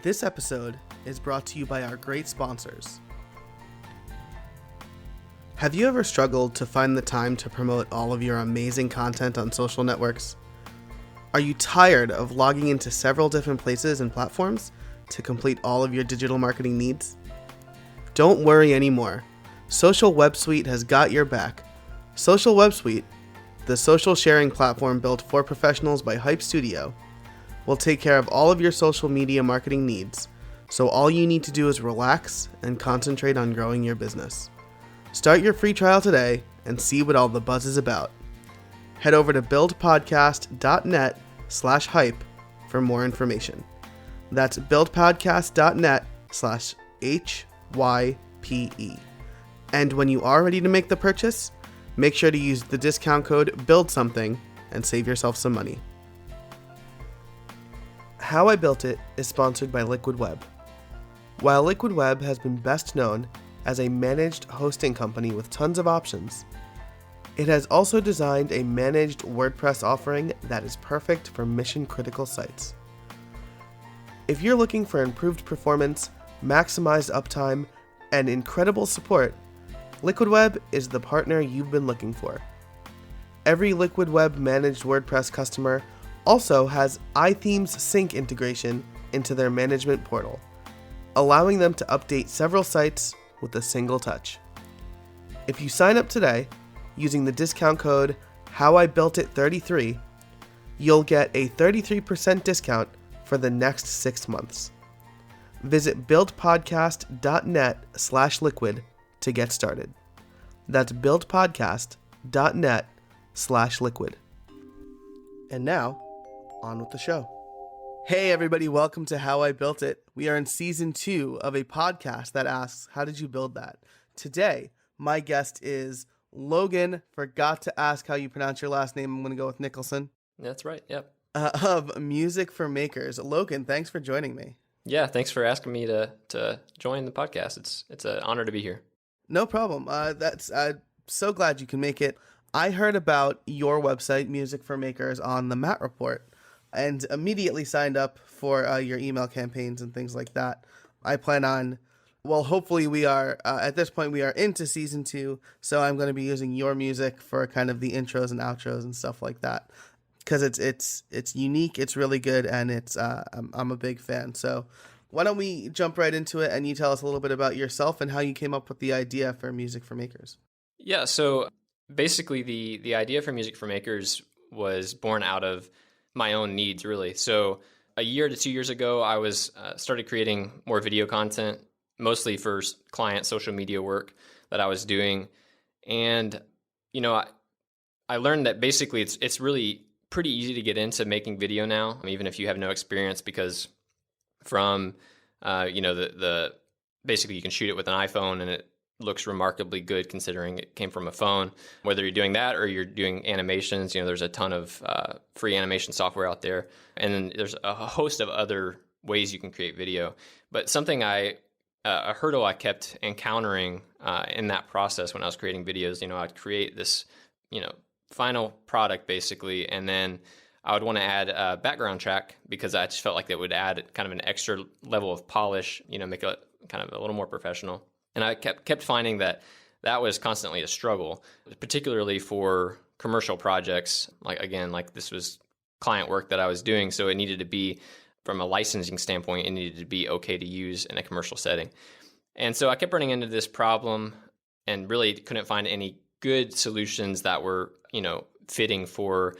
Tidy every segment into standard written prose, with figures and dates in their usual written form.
This episode is brought to you by our great sponsors. Have you ever struggled to find the time to promote all of your amazing content on social networks? Are you tired of logging into several different places and platforms to complete all of your digital marketing needs? Don't worry anymore. Social Web Suite has got your back. Social Web Suite, the social sharing platform built for professionals by Hype Studio, will take care of all of your social media marketing needs, so all you need to do is relax and concentrate on growing your business. Start your free trial today and see what all the buzz is about. Head over to buildpodcast.net/hype for more information. That's buildpodcast.net/HYPE. And when you are ready to make the purchase, make sure to use the discount code BUILDSOMETHING and save yourself some money. How I Built It is sponsored by Liquid Web. While Liquid Web has been best known as a managed hosting company with tons of options, it has also designed a managed WordPress offering that is perfect for mission-critical sites. If you're looking for improved performance, maximized uptime, and incredible support, Liquid Web is the partner you've been looking for. Every Liquid Web managed WordPress customer also has iThemes Sync integration into their management portal, allowing them to update several sites with a single touch. If you sign up today using the discount code HowIBuiltIt33, you'll get a 33% discount for the next 6 months. Visit buildpodcast.net/liquid to get started. That's buildpodcast.net/liquid. And now, on with the show. Hey everybody, welcome to How I Built It. We are in season 2 of a podcast that asks, how did you build that? Today, my guest is Logan. Forgot to ask how you pronounce your last name. I'm going to go with Nickleson. That's right, yep. Of Music for Makers. Logan, thanks for joining me. Yeah, thanks for asking me to join the podcast. It's an honor to be here. No problem. I'm so glad you can make it. I heard about your website, Music for Makers, on the Matt Report, and immediately signed up for your email campaigns and things like that. I plan on, hopefully we are, at this point we are into season 2, so I'm going to be using your music for kind of the intros and outros and stuff like that, because it's unique, it's really good, and I'm a big fan. So why don't we jump right into it, and you tell us a little bit about yourself and how you came up with the idea for Music for Makers. Yeah, so basically the idea for Music for Makers was born out of my own needs, really. So a year to 2 years ago, I was started creating more video content, mostly for client social media work that I was doing. And, I learned that basically it's really pretty easy to get into making video now, even if you have no experience, because from, the basically you can shoot it with an iPhone and it looks remarkably good considering it came from a phone. Whether you're doing that or you're doing animations, there's a ton of free animation software out there. And then there's a host of other ways you can create video. But something a hurdle I kept encountering in that process when I was creating videos, I'd create this, final product basically, and then I would want to add a background track because I just felt like that would add kind of an extra level of polish, make it kind of a little more professional. And I kept finding that was constantly a struggle, particularly for commercial projects. Like this was client work that I was doing, so it needed to be, from a licensing standpoint, it needed to be okay to use in a commercial setting. And so I kept running into this problem and really couldn't find any good solutions that were, fitting for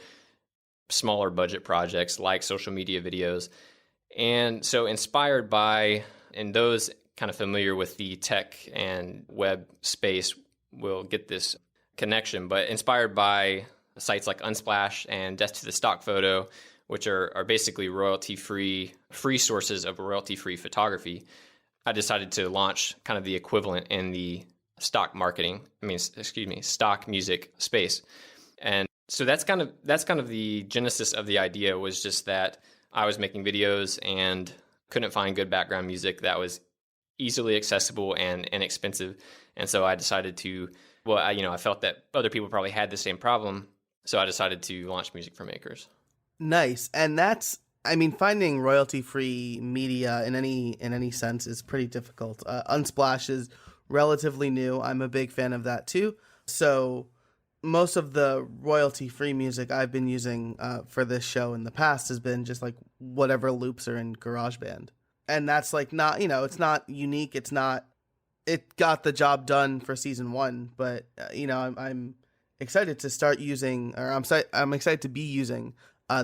smaller budget projects like social media videos. And so inspired by, and those kind of familiar with the tech and web space will get this connection, but inspired by sites like Unsplash and Death to the Stock Photo, which are basically royalty-free, free sources of royalty-free photography, I decided to launch kind of the equivalent in the stock music space. And so that's kind of the genesis of the idea, was just that I was making videos and couldn't find good background music that was easily accessible and inexpensive. And so I decided to, I felt that other people probably had the same problem. So I decided to launch Music for Makers. Nice. And that's I mean, finding royalty-free media in any sense is pretty difficult. Unsplash is relatively new. I'm a big fan of that too. So most of the royalty-free music I've been using for this show in the past has been just like whatever loops are in GarageBand, and that's like not, it's not unique. It got the job done for season one, but I'm excited to start using, or I'm excited to be using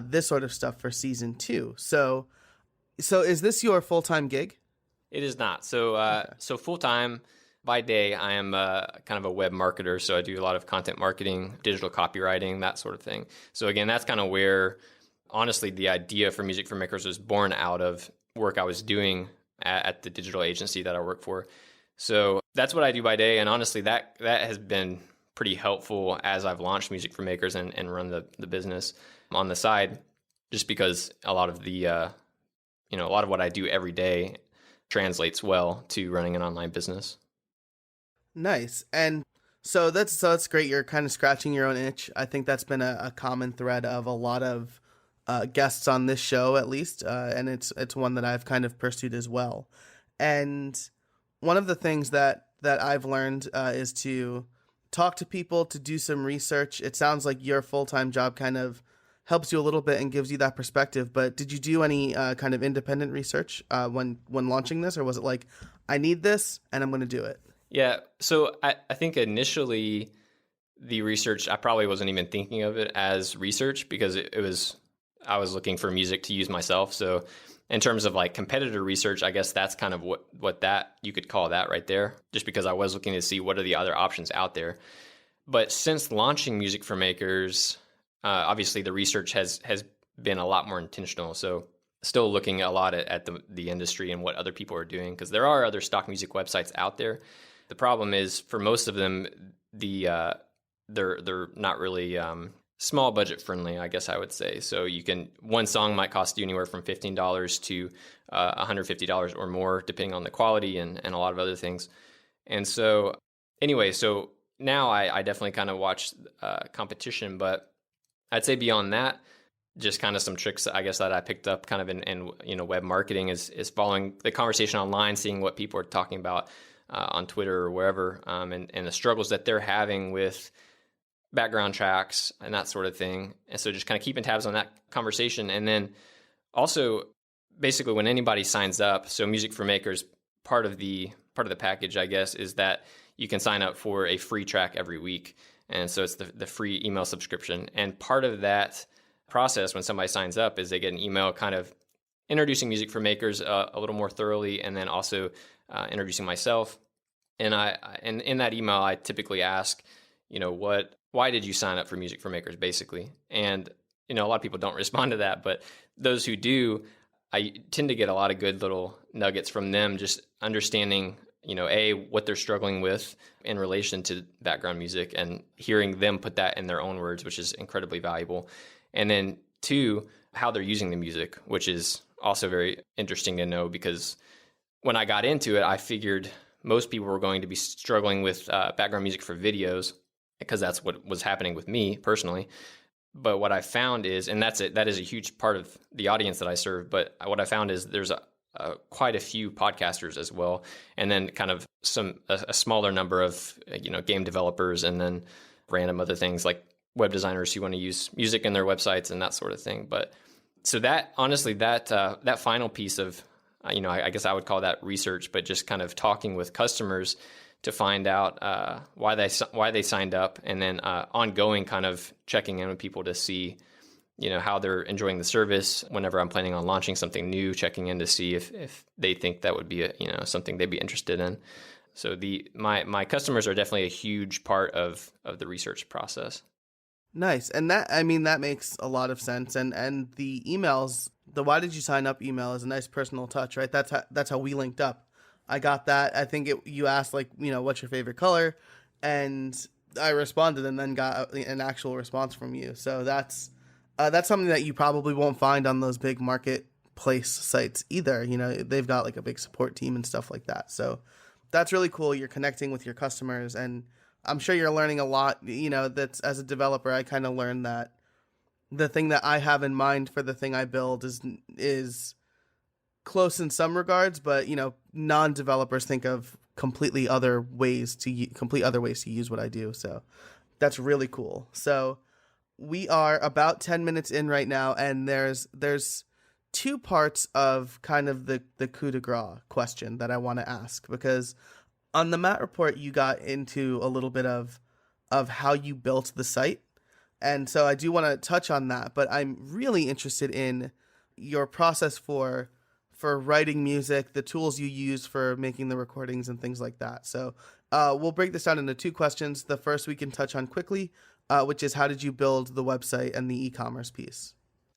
this sort of stuff for season two. So is this your full-time gig? It is not. So full time by day, I am kind of a web marketer. So I do a lot of content marketing, digital copywriting, that sort of thing. So again, that's kind of where, honestly, the idea for Music for Makers was born out of work I was doing at the digital agency that I work for. So that's what I do by day. And honestly, that has been pretty helpful as I've launched Music for Makers and run the business on the side, just because a lot of a lot of what I do every day translates well to running an online business. Nice. And so that's great. You're kind of scratching your own itch. I think that's been a common thread of a lot of guests on this show, at least, and it's one that I've kind of pursued as well. And one of the things that I've learned is to talk to people, to do some research. It sounds like your full-time job kind of helps you a little bit and gives you that perspective. But did you do any kind of independent research when launching this, or was it like, I need this and I'm going to do it? Yeah. So I think initially the research, I probably wasn't even thinking of it as research, because I was looking for music to use myself. So in terms of like competitor research, I guess that's kind of what that you could call that right there, just because I was looking to see what are the other options out there. But since launching Music for Makers, obviously the research has been a lot more intentional. So still looking a lot at the industry and what other people are doing, because there are other stock music websites out there. The problem is, for most of them, they're not really small budget friendly, I guess I would say. So one song might cost you anywhere from $15 to $150 or more, depending on the quality and a lot of other things. And so anyway, so now I definitely kind of watch competition, but I'd say beyond that, just kind of some tricks, I guess, that I picked up kind of in web marketing is following the conversation online, seeing what people are talking about on Twitter or wherever, and the struggles that they're having with background tracks and that sort of thing. And so just kind of keeping tabs on that conversation. And then also, basically, when anybody signs up, so Music for Makers, part of the package, I guess, is that you can sign up for a free track every week. And so it's the free email subscription. And part of that process, when somebody signs up, is they get an email kind of introducing Music for Makers a little more thoroughly, and then also introducing myself. And in that email, I typically ask, why did you sign up for Music for Makers, basically? And a lot of people don't respond to that, but those who do, I tend to get a lot of good little nuggets from them, just understanding, what they're struggling with in relation to background music, and hearing them put that in their own words, which is incredibly valuable. And then two, how they're using the music, which is also very interesting to know, because when I got into it, I figured most people were going to be struggling with background music for videos, because that's what was happening with me personally. But what I found is, and that is a huge part of the audience that I serve, but what I found is there's quite a few podcasters as well, and then kind of a smaller number of game developers, and then random other things like web designers who want to use music in their websites and that sort of thing. But so that, honestly, that final piece of, I guess I would call that research, but just kind of talking with customers to find out why they signed up, and then ongoing kind of checking in with people to see, how they're enjoying the service. Whenever I'm planning on launching something new, checking in to see if they think that would be something they'd be interested in. So my customers are definitely a huge part of the research process. Nice. And that makes a lot of sense. And the emails, the why did you sign up email is a nice personal touch, right? That's how we linked up. I got that. I think you asked what's your favorite color, and I responded and then got an actual response from you. So that's something that you probably won't find on those big marketplace sites either. They've got like a big support team and stuff like that. So that's really cool. You're connecting with your customers, and I'm sure you're learning a lot. That's, as a developer, I kind of learned that the thing that I have in mind for the thing I build is close in some regards, but non-developers think of complete other ways to use what I do. So that's really cool. So we are about 10 minutes in right now, and there's two parts of kind of the coup de grace question that I want to ask, because on the Matt report you got into a little bit of how you built the site. And so I do want to touch on that, but I'm really interested in your process for writing music, the tools you use for making the recordings and things like that. So we'll break this down into two questions. The first we can touch on quickly, which is how did you build the website and the e-commerce piece?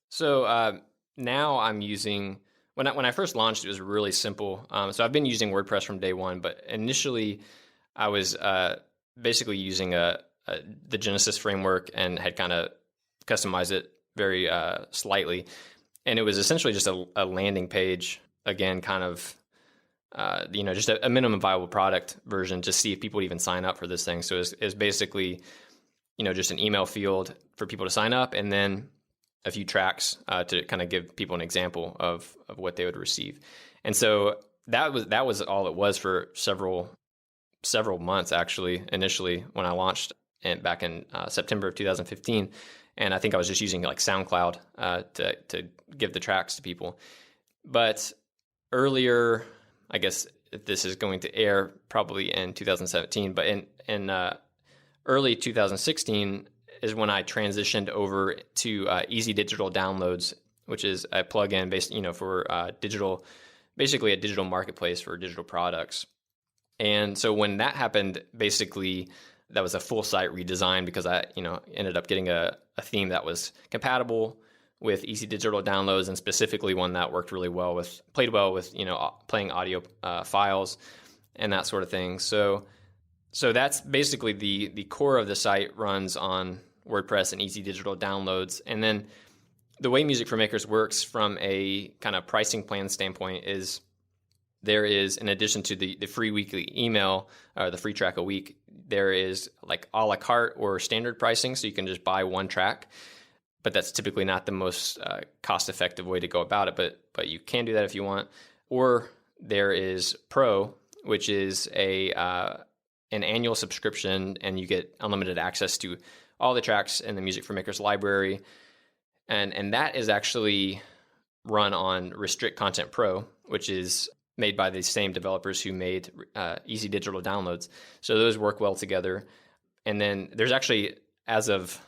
So now I'm using, when I first launched, it was really simple. So I've been using WordPress from day one, but initially I was basically using the Genesis framework and had kind of customized it very slightly. And it was essentially just a landing page, again, kind of, just a minimum viable product version to see if people would even sign up for this thing. So it's basically, just an email field for people to sign up, and then a few tracks to kind of give people an example of what they would receive. And so that was all it was for several months, actually, initially when I launched back in September of 2015. And I think I was just using like SoundCloud to give the tracks to people. But earlier, I guess this is going to air probably in 2017, but in early 2016 is when I transitioned over to Easy Digital Downloads, which is a plugin based, for digital, basically a digital marketplace for digital products. And so when that happened, basically that was a full site redesign because I, ended up getting a theme that was compatible with Easy Digital Downloads, and specifically one that played well with, playing audio files and that sort of thing. So that's basically the core of the site runs on WordPress and Easy Digital Downloads. And then the way Music for Makers works from a kind of pricing plan standpoint is there is, in addition to the free weekly email or the free track a week, there is like a la carte or standard pricing. So you can just buy one track, but that's typically not the most cost-effective way to go about it. But you can do that if you want. Or there is Pro, which is an annual subscription, and you get unlimited access to all the tracks in the Music for Makers library. And that is actually run on Restrict Content Pro, which is made by the same developers who made Easy Digital Downloads. So those work well together. And then there's actually, as of,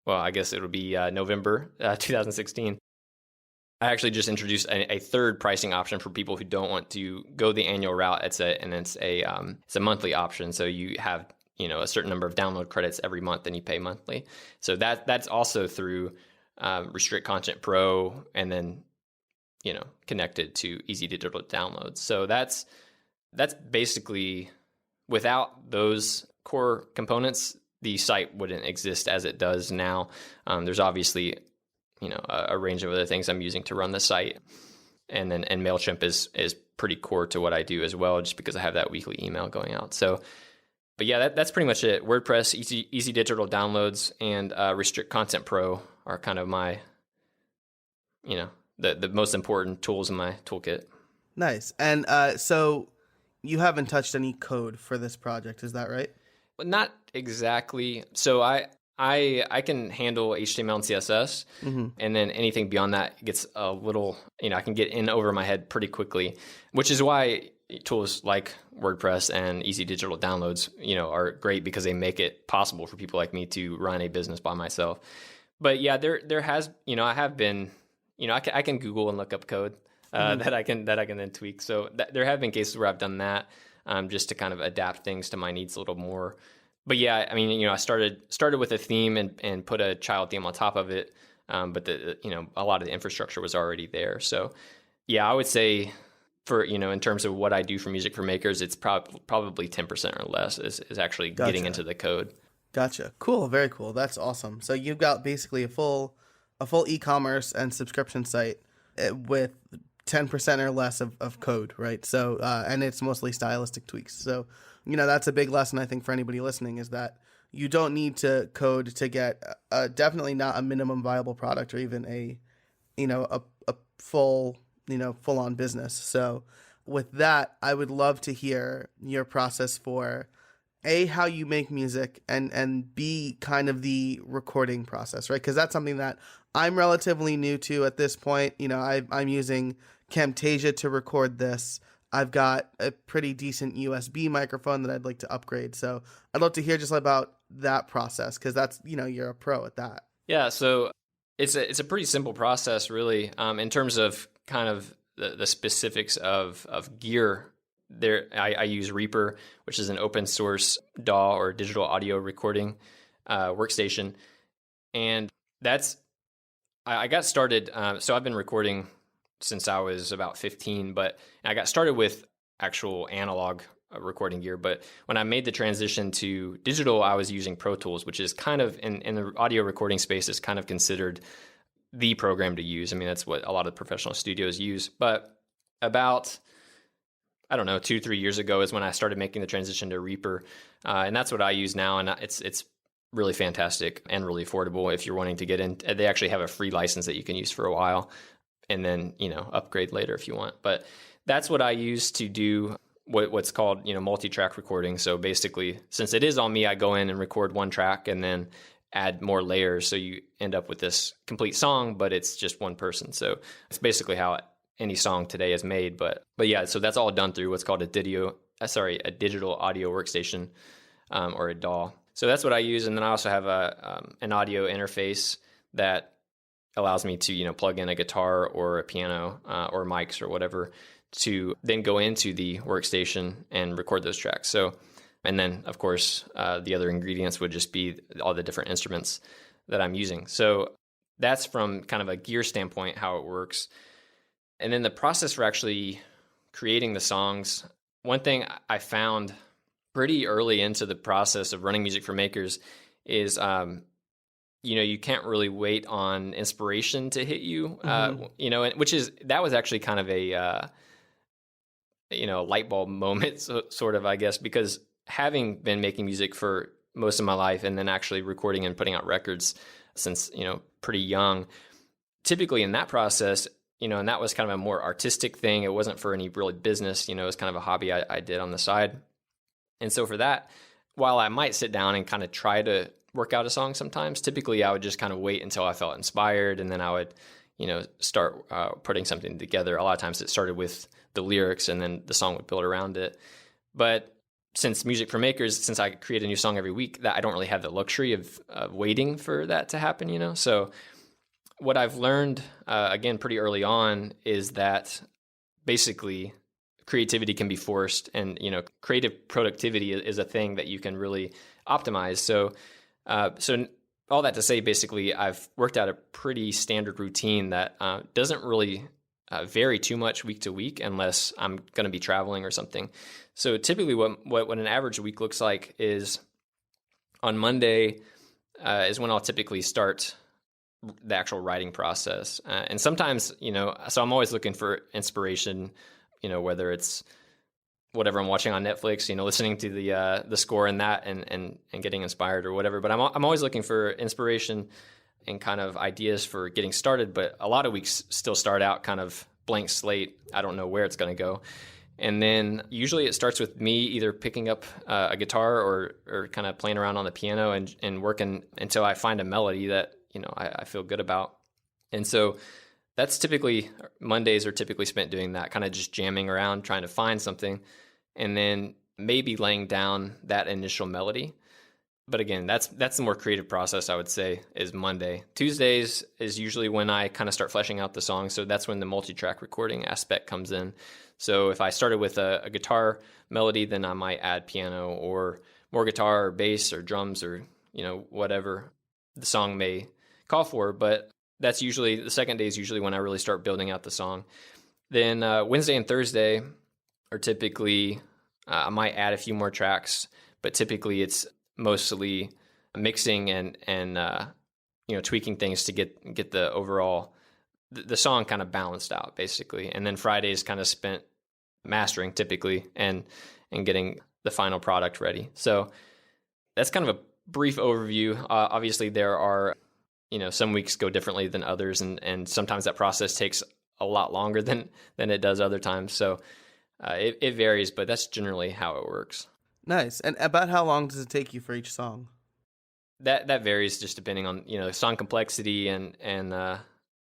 well, I guess it'll be November 2016, I actually just introduced a third pricing option for people who don't want to go the annual route. It's a monthly option. So you have, a certain number of download credits every month and you pay monthly. So that's also through Restrict Content Pro, and then connected to Easy Digital Downloads. So that's basically, without those core components, the site wouldn't exist as it does now. There's obviously, a range of other things I'm using to run the site. And MailChimp is pretty core to what I do as well, just because I have that weekly email going out. So, but yeah, that's pretty much it. WordPress, Easy Digital Downloads, and Restrict Content Pro are kind of my, the most important tools in my toolkit. Nice. And so you haven't touched any code for this project, is that right? But not exactly. So I can handle HTML and CSS, and then anything beyond that gets a little, I can get in over my head pretty quickly, which is why tools like WordPress and Easy Digital Downloads, are great, because they make it possible for people like me to run a business by myself. But yeah, there has, I have been, I can Google and look up code that I can then tweak. So there have been cases where I've done that just to kind of adapt things to my needs a little more. But yeah, I mean, I started with a theme and put a child theme on top of it. But a lot of the infrastructure was already there. So yeah, I would say for, in terms of what I do for Music for Makers, it's probably 10% or less is actually getting into the code. Gotcha. Cool. Very cool. That's awesome. So you've got basically a full e-commerce and subscription site with 10% or less of code, right? So, and it's mostly stylistic tweaks. So, that's a big lesson, I think, for anybody listening, is that, you don't need to code to get definitely not a minimum viable product or even a full, full on business. So with that, I would love to hear your process for A, how you make music, and B, kind of the recording process, right? Because that's something that I'm relatively new to at this point. I'm using Camtasia to record this. I've got a pretty decent USB microphone that I'd like to upgrade. So I'd love to hear just about that process, because that's, you're a pro at that. Yeah, so it's a pretty simple process, really, in terms of kind of the specifics of gear. There, I use Reaper, which is an open source DAW or digital audio recording workstation, and I got started. So I've been recording since I was about 15, but I got started with actual analog recording gear. But when I made the transition to digital, I was using Pro Tools, which is kind of in the audio recording space is kind of considered the program to use. I mean, that's what a lot of professional studios use. But about, I don't know, 2-3 years ago is when I started making the transition to Reaper. And that's what I use now. And it's really fantastic and really affordable if you're wanting to get in. They actually have a free license that you can use for a while and then, upgrade later if you want. But that's what I use to do what's called, multi-track recording. So basically, since it is on me, I go in and record one track and then add more layers. So you end up with this complete song, but it's just one person. So it's basically how any song today is made. But yeah, so that's all done through what's called a digital audio workstation, or a DAW. So that's what I use. And then I also have an audio interface that allows me to, plug in a guitar or a piano, or mics or whatever, to then go into the workstation and record those tracks. So, and then of course, the other ingredients would just be all the different instruments that I'm using. So that's from kind of a gear standpoint, how it works. And then the process for actually creating the songs, one thing I found pretty early into the process of running Music for Makers is, you can't really wait on inspiration to hit you, that was actually kind of a, light bulb moment, sort of, I guess, because having been making music for most of my life and then actually recording and putting out records since, pretty young, typically in that process, and that was kind of a more artistic thing. It wasn't for any really business, it was kind of a hobby I did on the side. And so for that, while I might sit down and kind of try to work out a song sometimes, typically I would just kind of wait until I felt inspired, and then I would, start putting something together. A lot of times it started with the lyrics and then the song would build around it. But since Music for Makers, since I create a new song every week, that I don't really have the luxury of waiting for that to happen, So what I've learned, again, pretty early on is that basically creativity can be forced, and, creative productivity is a thing that you can really optimize. So all that to say, basically, I've worked out a pretty standard routine that doesn't really vary too much week to week unless I'm going to be traveling or something. So typically what an average week looks like is on Monday is when I'll typically start the actual writing process. And sometimes, so I'm always looking for inspiration, whether it's whatever I'm watching on Netflix, listening to the score and that and getting inspired or whatever. But I'm always looking for inspiration and kind of ideas for getting started. But a lot of weeks still start out kind of blank slate. I don't know where it's going to go. And then usually it starts with me either picking up a guitar or kind of playing around on the piano and working until I find a melody that, I feel good about. And so that's typically, Mondays are typically spent doing that, kind of just jamming around, trying to find something, and then maybe laying down that initial melody. But again, that's the more creative process, I would say, is Monday. Tuesdays is usually when I kind of start fleshing out the song. So that's when the multi-track recording aspect comes in. So if I started with a guitar melody, then I might add piano or more guitar or bass or drums or, whatever the song may call for. But that's usually, the second day is usually when I really start building out the song. Then Wednesday and Thursday are typically, I might add a few more tracks, but typically it's mostly mixing and tweaking things to get the overall the song kind of balanced out, basically. And then Friday is kind of spent mastering typically and getting the final product ready. So that's kind of a brief overview, obviously there are, some weeks go differently than others, and sometimes that process takes a lot longer than it does other times. So it varies, but that's generally how it works. Nice. And about how long does it take you for each song? That varies just depending on, song complexity and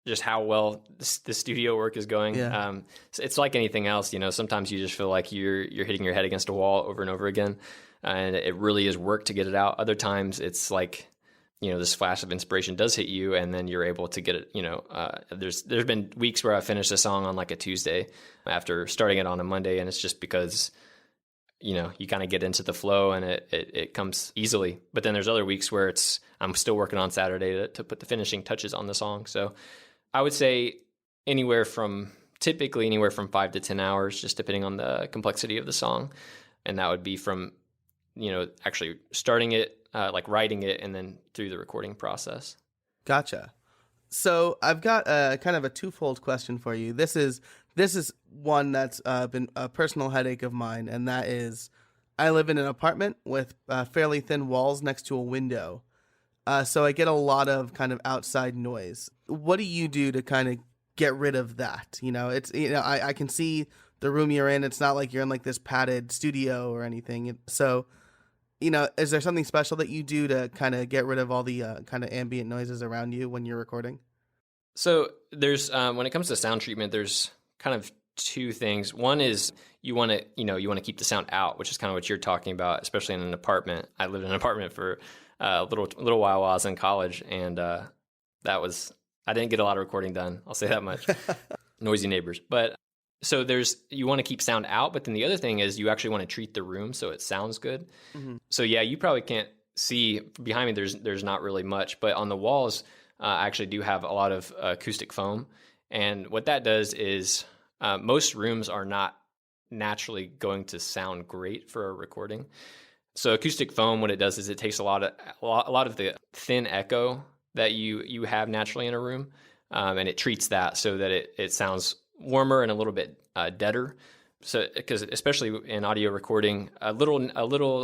just how well the studio work is going. Yeah. So it's like anything else, sometimes you just feel like you're hitting your head against a wall over and over again, and it really is work to get it out. Other times it's like, this flash of inspiration does hit you, and then you're able to get it. There's been weeks where I finished a song on like a Tuesday after starting it on a Monday, and it's just because you kind of get into the flow and it comes easily. But then there's other weeks where I'm still working on Saturday to put the finishing touches on the song. So I would say typically anywhere from 5 to 10 hours, just depending on the complexity of the song. And that would be from, actually starting it, like writing it, and then through the recording process. Gotcha. So I've got kind of a twofold question for you. This is one that's been a personal headache of mine, and that is, I live in an apartment with fairly thin walls next to a window, so I get a lot of kind of outside noise. What do you do to kind of get rid of that? I can see the room you're in. It's not like you're in like this padded studio or anything. So, is there something special that you do to kind of get rid of all the kind of ambient noises around you when you're recording? So there's when it comes to sound treatment, there's kind of two things. One is you want to keep the sound out, which is kind of what you're talking about, especially in an apartment. I lived in an apartment for a little while I was in college, and I didn't get a lot of recording done. I'll say that much. Noisy neighbors. But so you want to keep sound out, but then the other thing is you actually want to treat the room so it sounds good. Mm-hmm. So yeah, you probably can't see behind me. There's not really much, but on the walls, I actually do have a lot of acoustic foam. And what that does is most rooms are not naturally going to sound great for a recording. So acoustic foam, what it does is it takes a lot of the thin echo that you have naturally in a room, and it treats that so that it sounds warmer and a little bit deader. So because especially in audio recording, a little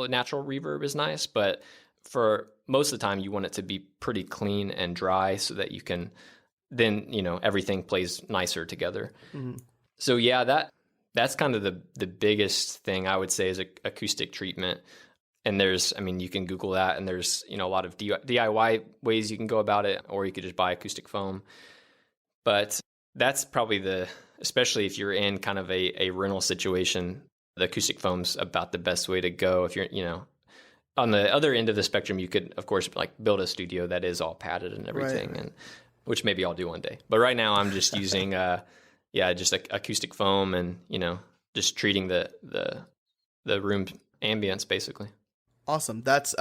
natural reverb is nice, but for most of the time you want it to be pretty clean and dry so that you can then everything plays nicer together. Mm-hmm. So yeah, that's kind of the biggest thing I would say is acoustic treatment. And you can Google that, and there's a lot of DIY ways you can go about it, or you could just buy acoustic foam. But that's probably especially if you're in kind of a rental situation, the acoustic foam's about the best way to go. If you're on the other end of the spectrum, you could, of course, like build a studio that is all padded and everything, right. And which maybe I'll do one day. But right now I'm just using, just acoustic foam and, just treating the room ambience basically. Awesome. That's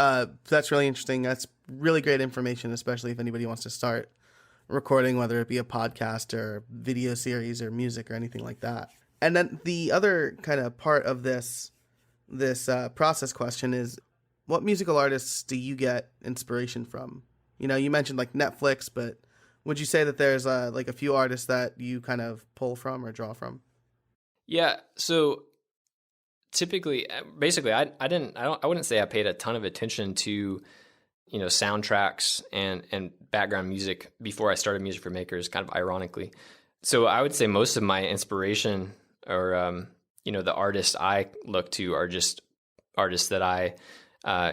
really interesting. That's really great information, especially if anybody wants to start recording, whether it be a podcast or video series or music or anything like that. And then the other kind of part of this process question is, what musical artists do you get inspiration from? You mentioned like Netflix, but would you say that there's like a few artists that you kind of pull from or draw from? Yeah. So typically, basically, I wouldn't say I paid a ton of attention to, soundtracks and background music before I started Music for Makers, kind of ironically. So I would say most of my inspiration or, the artists I look to are just artists that I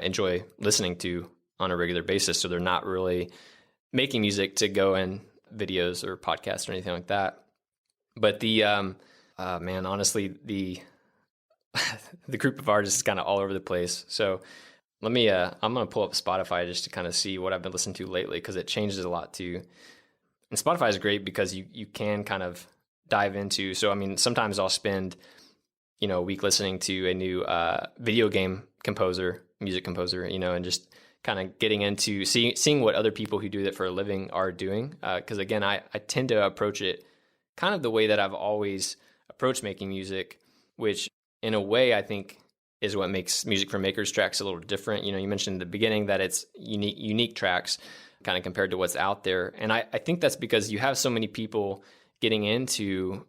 enjoy listening to on a regular basis. So they're not really making music to go in videos or podcasts or anything like that. But honestly, the group of artists is kind of all over the place. So I'm going to pull up Spotify just to kind of see what I've been listening to lately, because it changes a lot too. And Spotify is great because you can kind of dive into. So, sometimes I'll spend, a week listening to a new video game music composer, and just kind of getting into seeing what other people who do that for a living are doing. Because again, I tend to approach it kind of the way that I've always approached making music, which in a way I think is what makes Music for Makers tracks a little different. You mentioned at the beginning that it's unique tracks kind of compared to what's out there. And I think that's because you have so many people getting into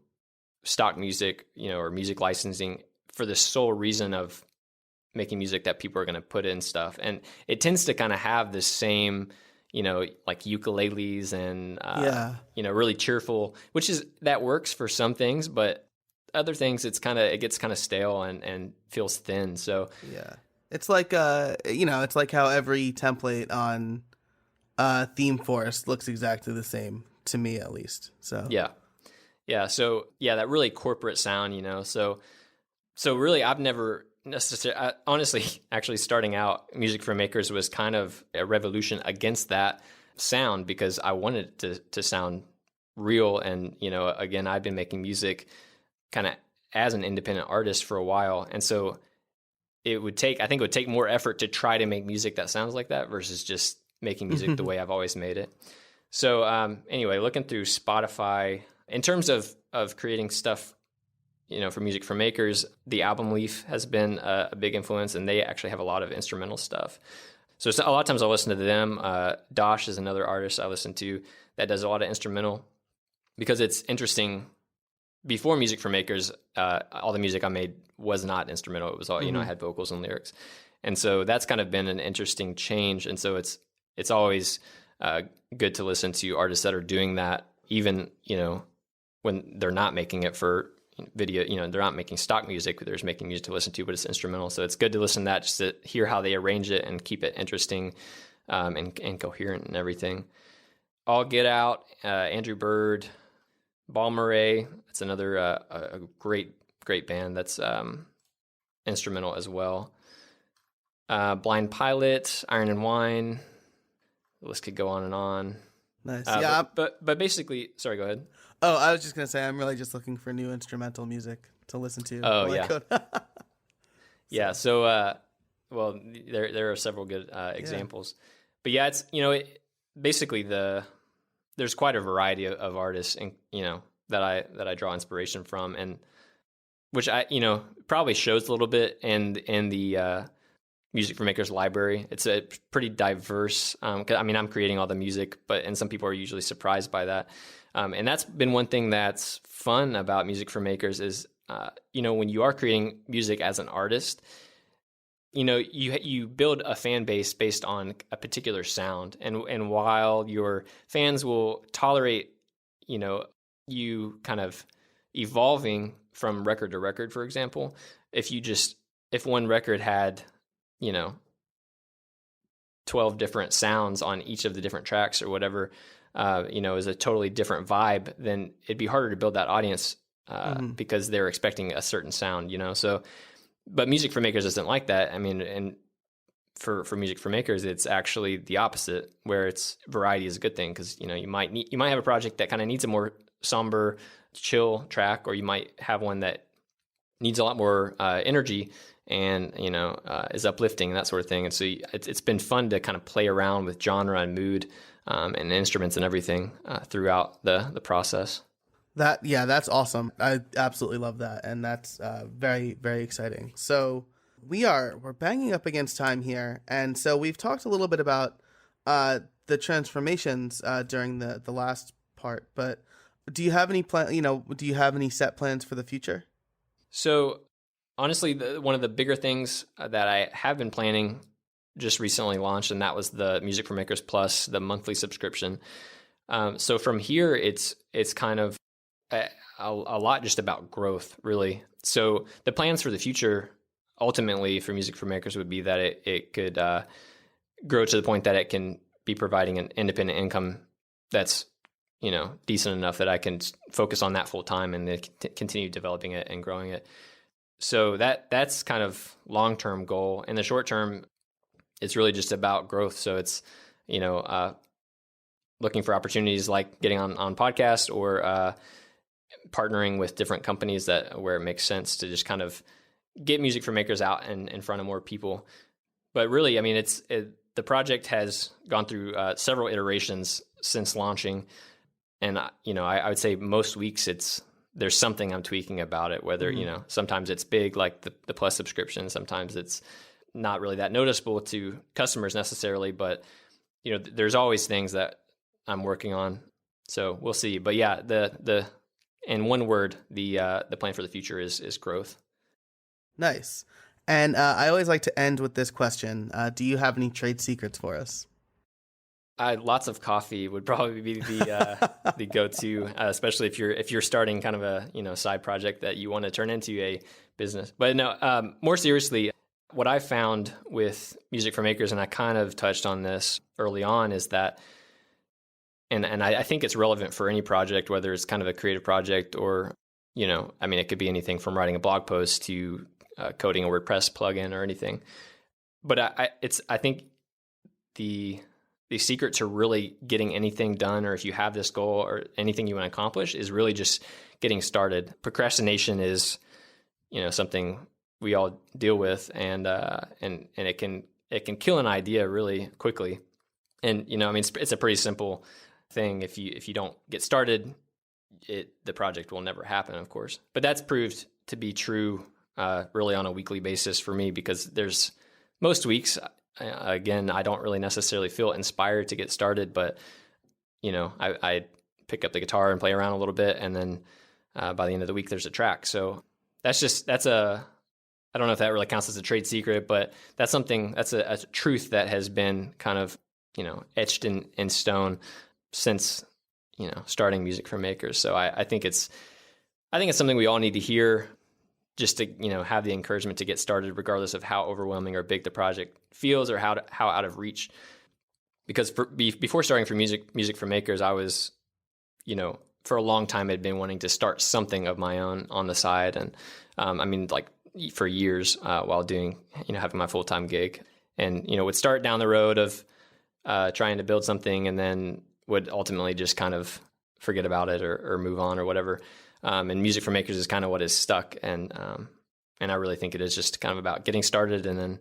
stock music, or music licensing for the sole reason of making music that people are going to put in stuff. And it tends to kind of have the same, like ukuleles and, really cheerful, that works for some things, but other things, it gets kind of stale and feels thin. So yeah, it's like, it's like how every template on Theme Forest looks exactly the same to me, at least. So yeah. So that really corporate sound, so really I've never necessarily, honestly, actually starting out Music for Makers was kind of a revolution against that sound, because I wanted it to sound real. And, again, I've been making music kind of as an independent artist for a while. And so I think it would take more effort to try to make music that sounds like that versus just making music the way I've always made it. So anyway, looking through Spotify, in terms of creating stuff, for Music for Makers, the Album Leaf has been a big influence, and they actually have a lot of instrumental stuff. So a lot of times I'll listen to them. Dosh is another artist I listen to that does a lot of instrumental, because it's interesting. Before Music for Makers, all the music I made was not instrumental. It was all, I had vocals and lyrics. And so that's kind of been an interesting change. And so it's always good to listen to artists that are doing that, even, when they're not making it for video, they're not making stock music, they're just making music to listen to, but it's instrumental. So it's good to listen to that, just to hear how they arrange it and keep it interesting and coherent and everything. All Get Out, Andrew Bird, Ball Murray, it's another a great band that's instrumental as well. Blind Pilot, Iron and Wine, the list could go on and on. Nice. But basically, sorry, go ahead. Oh, I was just going to say, I'm really just looking for new instrumental music to listen to. Oh, yeah. Yeah, so, well, there are several good examples. But yeah, it's, basically there's quite a variety of artists, and, that I draw inspiration from, and which I, probably shows a little bit in the Music for Makers library. It's a pretty diverse, I'm creating all the music, and some people are usually surprised by that. And that's been one thing that's fun about Music for Makers is, when you are creating music as an artist, you build a fan base based on a particular sound. And while your fans will tolerate, you kind of evolving from record to record, for example, if one record had, 12 different sounds on each of the different tracks or whatever, is a totally different vibe, then it'd be harder to build that audience because they're expecting a certain sound, So, but Music for Makers isn't like that. And for Music for Makers, it's actually the opposite, where it's variety is a good thing, because, you might have a project that kind of needs a more somber, chill track, or you might have one that needs a lot more energy and is uplifting and that sort of thing. And so it's been fun to kind of play around with genre and mood and instruments and everything throughout the process. That's awesome. I absolutely love that, and that's very, very exciting. So we're banging up against time here, and so we've talked a little bit about the transformations during the last part, but do you have any do you have any set plans for the future? So honestly, one of the bigger things that I have been planning just recently launched, and that was the Music for Makers Plus, the monthly subscription. So from here, it's kind of a lot just about growth, really. So the plans for the future, ultimately for Music for Makers, would be that it could grow to the point that it can be providing an independent income that's decent enough that I can focus on that full time and then continue developing it and growing it. So that's kind of long-term goal. In the short term, it's really just about growth. So it's, looking for opportunities like getting on podcasts or partnering with different companies where it makes sense to just kind of get Music for Makers out and in front of more people. But really, the project has gone through several iterations since launching. And, I would say most weeks there's something I'm tweaking about it, whether, sometimes it's big, like the Plus subscription. Sometimes it's not really that noticeable to customers necessarily, but, there's always things that I'm working on. So we'll see. But yeah, in one word, the plan for the future is growth. Nice. And I always like to end with this question. Do you have any trade secrets for us? Lots of coffee would probably be the go-to, especially if you're starting kind of a side project that you want to turn into a business. But no, more seriously, what I found with Music for Makers, and I kind of touched on this early on, is that, and I think it's relevant for any project, whether it's kind of a creative project or it could be anything from writing a blog post to coding a WordPress plugin or anything. But I think the secret to really getting anything done, or if you have this goal or anything you want to accomplish, is really just getting started. Procrastination is, something we all deal with, and it can kill an idea really quickly. And it's a pretty simple thing. If you don't get started, the project will never happen, of course. But that's proved to be true really on a weekly basis for me, because there's most weeks. Again, I don't really necessarily feel inspired to get started, but I pick up the guitar and play around a little bit, and then by the end of the week, there's a track. So I don't know if that really counts as a trade secret, but that's a truth that has been kind of etched in stone since starting Music for Makers. So I think it's something we all need to hear, just to have the encouragement to get started, regardless of how overwhelming or big the project feels or how out of reach. Because before starting for Music for Makers, I was, for a long time had been wanting to start something of my own on the side, and for years while doing having my full-time gig, and would start down the road of trying to build something, and then would ultimately just kind of forget about it or move on or whatever. And Music for Makers is kind of what is stuck. And I really think it is just kind of about getting started and then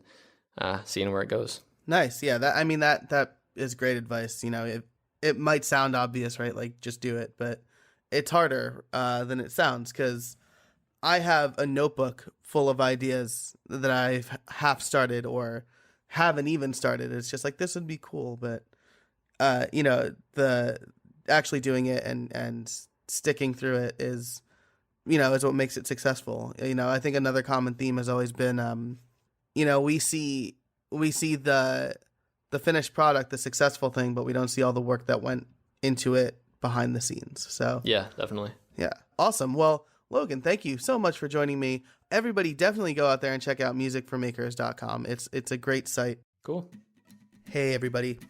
seeing where it goes. Nice. Yeah. That is great advice. It might sound obvious, right? Like, just do it, but it's harder than it sounds, because I have a notebook full of ideas that I've half started or haven't even started. It's just like, this would be cool, but the actually doing it and sticking through it is what makes it successful. I think another common theme has always been, we see the finished product, the successful thing, but we don't see all the work that went into it behind the scenes. So yeah, definitely. Yeah. Awesome. Well, Logan, thank you so much for joining me. Everybody definitely go out there and check out musicformakers.com. It's a great site. Cool. Hey, everybody.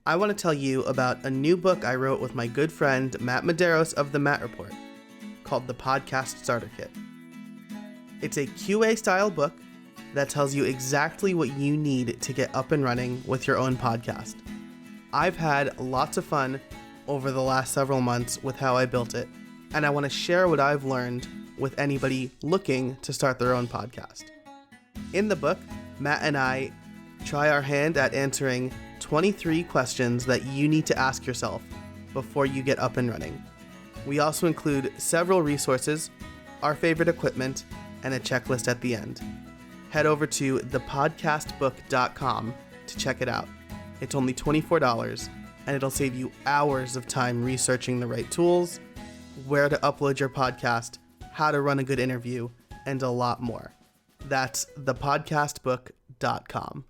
I want to tell you about a new book I wrote with my good friend Matt Medeiros of The Matt Report, called The Podcast Starter Kit. It's a QA-style book that tells you exactly what you need to get up and running with your own podcast. I've had lots of fun over the last several months with how I built it, and I want to share what I've learned with anybody looking to start their own podcast. In the book, Matt and I try our hand at answering 23 questions that you need to ask yourself before you get up and running. We also include several resources, our favorite equipment, and a checklist at the end. Head over to thepodcastbook.com to check it out. It's only $24, and it'll save you hours of time researching the right tools, where to upload your podcast, how to run a good interview, and a lot more. That's thepodcastbook.com.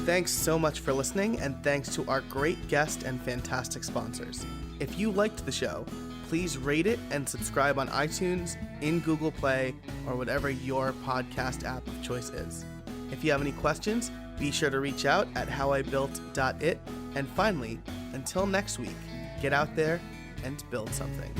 Thanks so much for listening, and thanks to our great guest and fantastic sponsors. If you liked the show, please rate it and subscribe on iTunes, in Google Play, or whatever your podcast app of choice is. If you have any questions, be sure to reach out at howibuilt.it. And finally, until next week, get out there and build something.